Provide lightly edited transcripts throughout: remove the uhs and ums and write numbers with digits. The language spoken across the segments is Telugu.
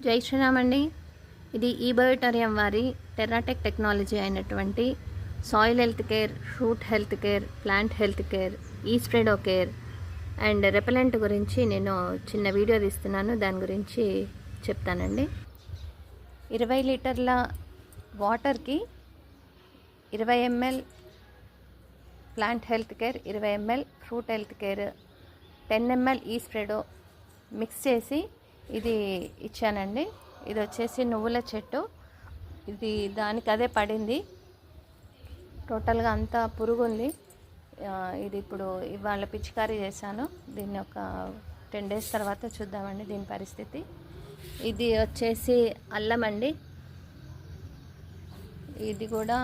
జై శ్రీరామ్ అండి. ఇది ఈబయోటోరియం వారి టెర్రాటెక్ టెక్నాలజీ అయినటువంటి soil health care, fruit health care, plant health care, ఈస్ప్రెడో కేర్ అండ్ రెపెలెంట్ గురించి నేను చిన్న వీడియో తీస్తున్నాను. దాని గురించి చెప్తానండి. 20 లీటర్ల వాటర్కి 20 ml plant health care, 20 ml fruit health care, 10 ml ఈస్ప్రెడో మిక్స్ చేసి ఇది ఇచ్చానండి. ఇది వచ్చేసి నువ్వుల చెట్టు. ఇది దానికి అదే పడింది. టోటల్గా అంతా పురుగు ఉంది. ఇది ఇప్పుడు ఇవాళ పిచికారీ చేశాను. దీన్ని ఒక 10 days తర్వాత చూద్దామండి దీని పరిస్థితి. ఇది వచ్చేసి అల్లం అండి. ఇది కూడా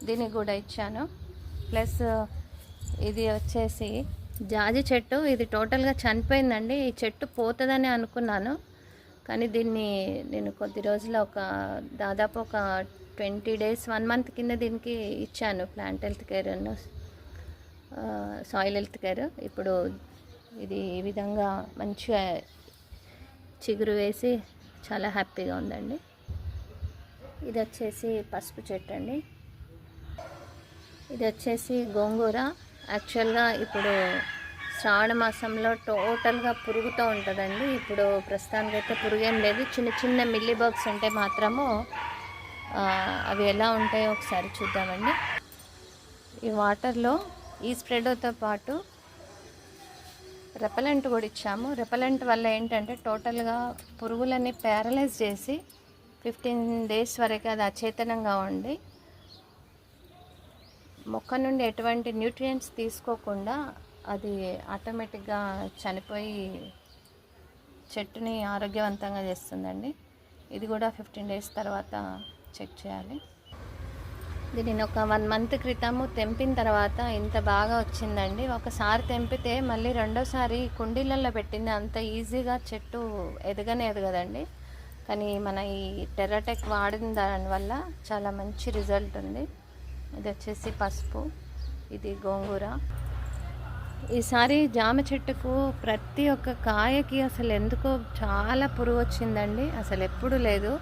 దీనికి కూడా ఇచ్చాను. ప్లస్ ఇది వచ్చేసి జాజి చెట్టు. ఇది టోటల్గా చనిపోయిందండి. ఈ చెట్టు పోతుందని అనుకున్నాను, కానీ దీన్ని నేను కొద్ది రోజులు దాదాపు ఒక 20 days 1 month కింద దీనికి ఇచ్చాను plant health care and soil health care. ఇప్పుడు ఇది ఈ విధంగా మంచిగా చిగురు వేసి చాలా హ్యాపీగా ఉందండి. ఇది వచ్చేసి పసుపు చెట్టు అండి. ఇది వచ్చేసి గోంగూర. యాక్చువల్గా ఇప్పుడు శ్రావణ మాసంలో టోటల్గా పురుగుతూ ఉంటుందండి. ఇప్పుడు ప్రస్తుతానికైతే పురుగేం లేదు. చిన్న చిన్న మిల్లీ బగ్స్ ఉంటే మాత్రము అవి ఎలా ఉంటాయో ఒకసారి చూద్దామండి. ఈ వాటర్లో ఈ స్ప్రెడోతో పాటు రెపెలెంట్ కూడా ఇచ్చాము. రెపెలెంట్ వల్ల ఏంటంటే టోటల్గా పురుగులన్నీ ప్యారలైజ్ చేసి 15 days వరకు అది అచేతనంగా ఉండి మొక్క నుండి ఎటువంటి న్యూట్రియంట్స్ తీసుకోకుండా అది ఆటోమేటిక్గా చనిపోయి చెట్టుని ఆరోగ్యవంతంగా చేస్తుందండి. ఇది కూడా 15 days తర్వాత చెక్ చేయాలి. ఇది నేను ఒక 1 month క్రితము తెంపిన తర్వాత ఇంత బాగా వచ్చిందండి. ఒకసారి తెంపితే మళ్ళీ రెండోసారి కుండీలలో పెట్టింది అంత ఈజీగా చెట్టు ఎదగనే ఎదగదండి. కానీ మన ఈ టెర్రాటెక్ వాడిన దానివల్ల చాలా మంచి రిజల్ట్ ఉంది. ఇది వచ్చేసి పసుపు, ఇది గోంగూర. ఈసారి జామ చెట్టుకు ప్రతి ఒక్క కాయకి అసలు ఎందుకో చాలా పురుగు వచ్చిందండి. అసలు ఎప్పుడు లేదు.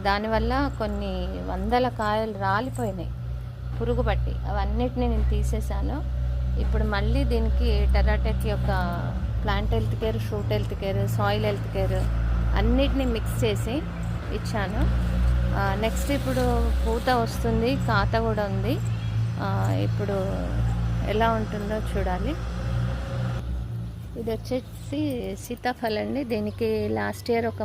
దానివల్ల కొన్ని 100 కాయలు రాలిపోయినాయి పురుగు పట్టి. అవన్నిటిని నేను తీసేసాను. ఇప్పుడు మళ్ళీ దీనికి టెర్రాటెక్ యొక్క plant health care, fruit health care, soil health care అన్నిటినీ మిక్స్ చేసి ఇచ్చాను. నెక్స్ట్ ఇప్పుడు పూత వస్తుంది, కాత కూడా ఉంది. ఇప్పుడు ఎలా ఉంటుందో చూడాలి. ఇది వచ్చేసి సీతాఫలం అండి. దీనికి లాస్ట్ ఇయర్ ఒక